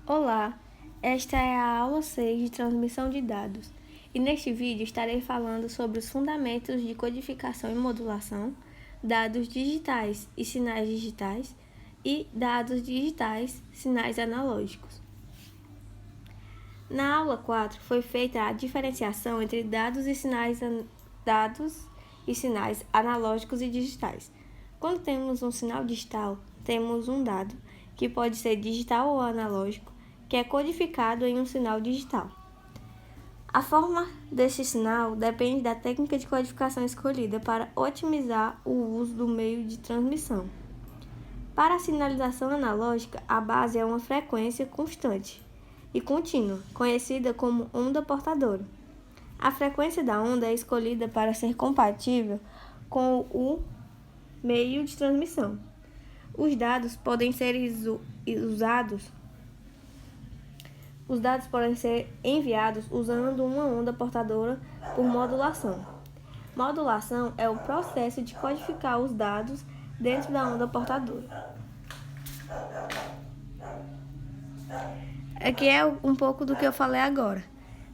Olá, esta é a aula 6 de transmissão de dados e neste vídeo estarei falando sobre os fundamentos de codificação e modulação, dados digitais e sinais digitais e dados digitais, sinais analógicos. Na aula 4 foi feita a diferenciação entre dados e sinais analógicos e digitais. Quando temos um sinal digital, temos um dado, que pode ser digital ou analógico, que é codificado em um sinal digital. A forma desse sinal depende da técnica de codificação escolhida para otimizar o uso do meio de transmissão. Para a sinalização analógica, a base é uma frequência constante e contínua, conhecida como onda portadora. A frequência da onda é escolhida para ser compatível com o meio de transmissão. Os dados podem ser enviados usando uma onda portadora por modulação. Modulação é o processo de codificar os dados dentro da onda portadora. Aqui é um pouco do que eu falei agora.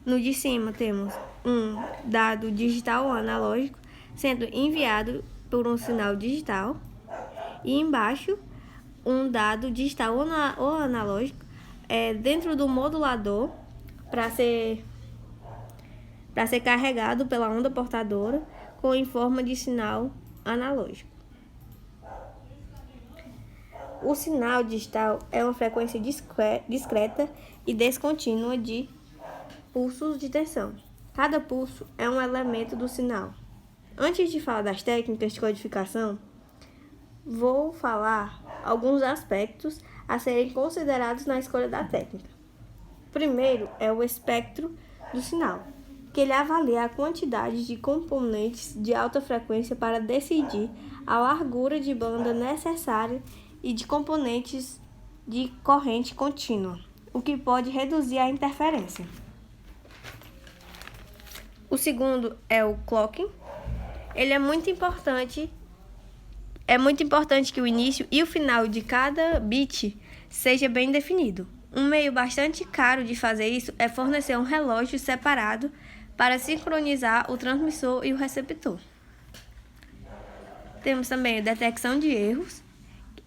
No de cima temos um dado digital ou analógico sendo enviado por um sinal digital e embaixo um dado digital ou analógico dentro do modulador para ser carregado pela onda portadora em forma de sinal analógico. O sinal digital é uma frequência discreta e descontínua de pulsos de tensão. Cada pulso é um elemento do sinal. Antes de falar das técnicas de codificação, vou falar alguns aspectos a serem considerados na escolha da técnica. Primeiro é o espectro do sinal, que ele avalia a quantidade de componentes de alta frequência para decidir a largura de banda necessária e de componentes de corrente contínua, o que pode reduzir a interferência. O segundo é o clocking. Ele é muito importante que o início e o final de cada bit seja bem definido. Um meio bastante caro de fazer isso é fornecer um relógio separado para sincronizar o transmissor e o receptor. Temos também a detecção de erros,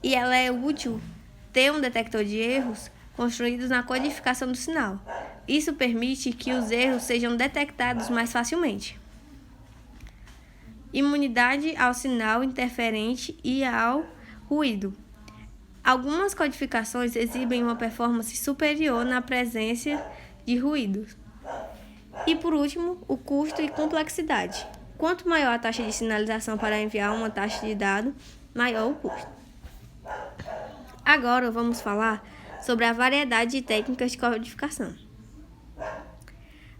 e ela é útil ter um detector de erros construído na codificação do sinal. Isso permite que os erros sejam detectados mais facilmente. Imunidade ao sinal interferente e ao ruído. Algumas codificações exibem uma performance superior na presença de ruídos. E por último, o custo e complexidade. Quanto maior a taxa de sinalização para enviar uma taxa de dado, maior o custo. Agora vamos falar sobre a variedade de técnicas de codificação.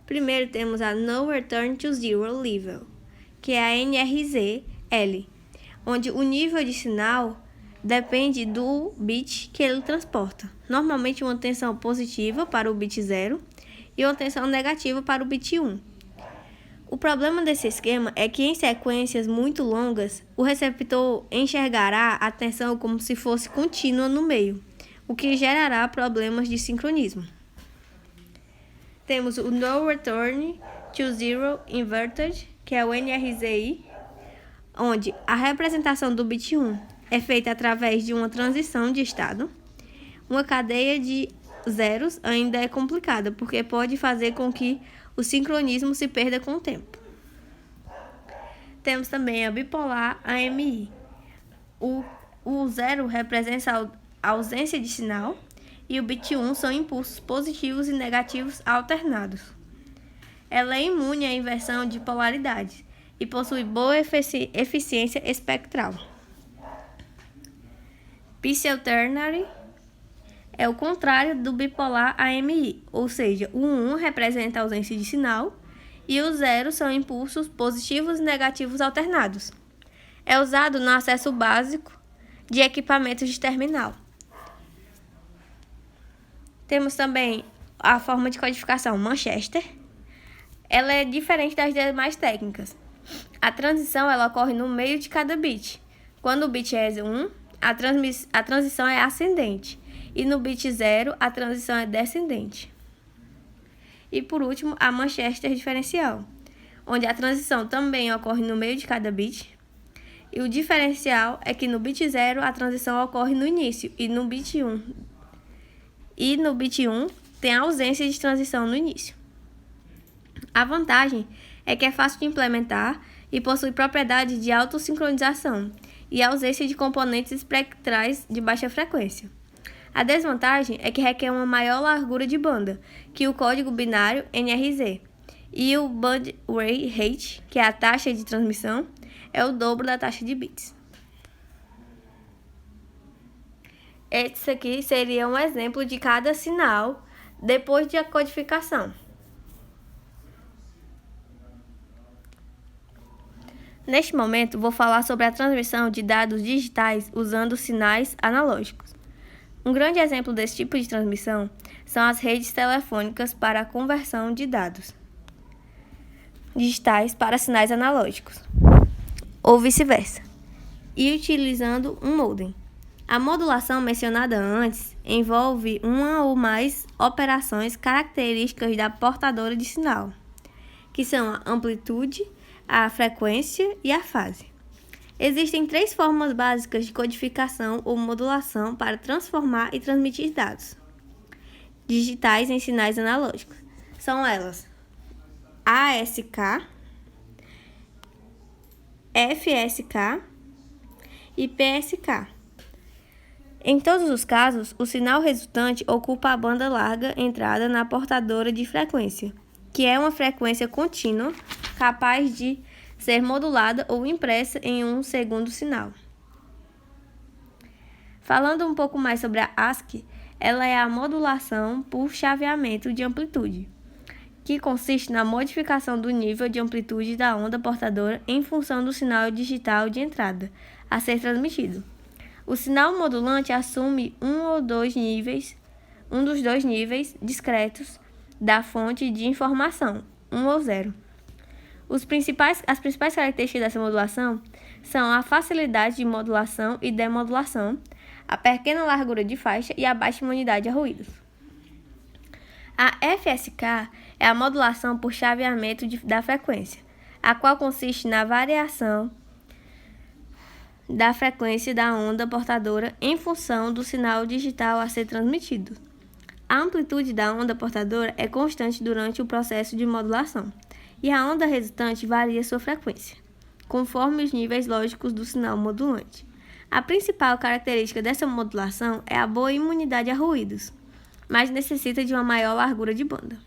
Primeiro temos a No Return to Zero Level, que é a NRZ-L, onde o nível de sinal depende do bit que ele transporta. Normalmente uma tensão positiva para o bit 0 e uma tensão negativa para o bit 1. O problema desse esquema é que em sequências muito longas, o receptor enxergará a tensão como se fosse contínua no meio, o que gerará problemas de sincronismo. Temos o No Return to Zero Inverted, que é o NRZI, onde a representação do bit 1 é feita através de uma transição de estado. Uma cadeia de zeros ainda é complicada, porque pode fazer com que o sincronismo se perda com o tempo. Temos também a bipolar AMI. O zero representa a ausência de sinal e o bit 1 são impulsos positivos e negativos alternados. Ela é imune à inversão de polaridades e possui boa eficiência espectral. Pixel Ternary é o contrário do bipolar AMI, ou seja, o 1 representa a ausência de sinal e o 0 são impulsos positivos e negativos alternados. É usado no acesso básico de equipamentos de terminal. Temos também a forma de codificação Manchester. Ela é diferente das demais técnicas. A transição ela ocorre no meio de cada bit. Quando o bit é 1, a transição é ascendente e no bit 0 a transição é descendente. E por último, a Manchester diferencial, onde a transição também ocorre no meio de cada bit. E o diferencial é que no bit 0 a transição ocorre no início e no bit 1. E no bit 1 tem a ausência de transição no início. A vantagem é que é fácil de implementar e possui propriedade de autossincronização e ausência de componentes espectrais de baixa frequência. A desvantagem é que requer uma maior largura de banda que o código binário NRZ, e o baud rate, que é a taxa de transmissão, é o dobro da taxa de bits. Esse aqui seria um exemplo de cada sinal depois de a codificação. Neste momento, vou falar sobre a transmissão de dados digitais usando sinais analógicos. Um grande exemplo desse tipo de transmissão são as redes telefônicas para a conversão de dados digitais para sinais analógicos, ou vice-versa, e utilizando um modem. A modulação mencionada antes envolve uma ou mais operações características da portadora de sinal, que são a amplitude, a frequência e a fase. Existem 3 formas básicas de codificação ou modulação para transformar e transmitir dados digitais em sinais analógicos. São elas: ASK, FSK e PSK. Em todos os casos, o sinal resultante ocupa a banda larga entrada na portadora de frequência, que é uma frequência contínua capaz de ser modulada ou impressa em um segundo sinal. Falando um pouco mais sobre a ASK, ela é a modulação por chaveamento de amplitude, que consiste na modificação do nível de amplitude da onda portadora em função do sinal digital de entrada a ser transmitido. O sinal modulante assume um dos dois níveis discretos da fonte de informação, 1 ou 0. As principais características dessa modulação são a facilidade de modulação e demodulação, a pequena largura de faixa e a baixa imunidade a ruídos. A FSK é a modulação por chaveamento da frequência, a qual consiste na variação da frequência da onda portadora em função do sinal digital a ser transmitido. A amplitude da onda portadora é constante durante o processo de modulação, e a onda resultante varia sua frequência, conforme os níveis lógicos do sinal modulante. A principal característica dessa modulação é a boa imunidade a ruídos, mas necessita de uma maior largura de banda.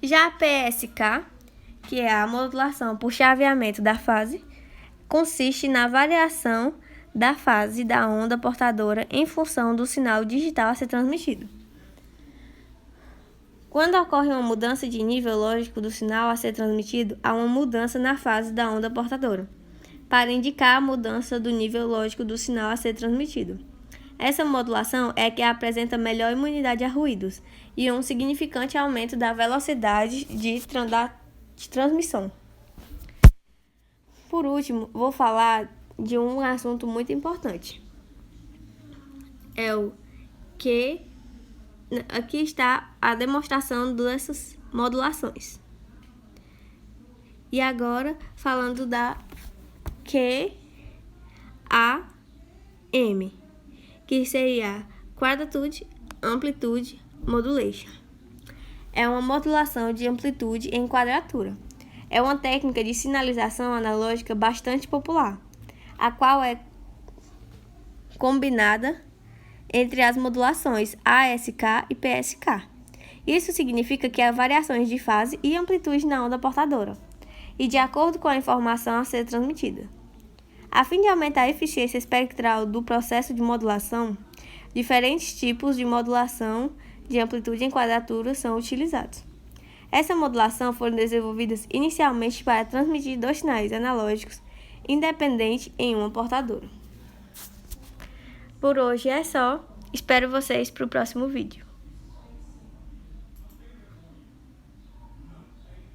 Já a PSK, que é a modulação por chaveamento da fase, consiste na variação da fase da onda portadora em função do sinal digital a ser transmitido. Quando ocorre uma mudança de nível lógico do sinal a ser transmitido, há uma mudança na fase da onda portadora, para indicar a mudança do nível lógico do sinal a ser transmitido. Essa modulação é que apresenta melhor imunidade a ruídos e um significante aumento da velocidade de transmissão. Por último, vou falar de um assunto muito importante. É o que aqui está a demonstração dessas modulações. E agora, falando da QAM, que seria Quadrature Amplitude Modulation. É uma modulação de amplitude em quadratura. É uma técnica de sinalização analógica bastante popular, a qual é combinada entre as modulações ASK e PSK. Isso significa que há variações de fase e amplitude na onda portadora, e de acordo com a informação a ser transmitida. A fim de aumentar a eficiência espectral do processo de modulação, diferentes tipos de modulação de amplitude em quadratura são utilizados. Essa modulação foram desenvolvidas inicialmente para transmitir 2 sinais analógicos independentes em uma portadora. Por hoje é só. Espero vocês para o próximo vídeo.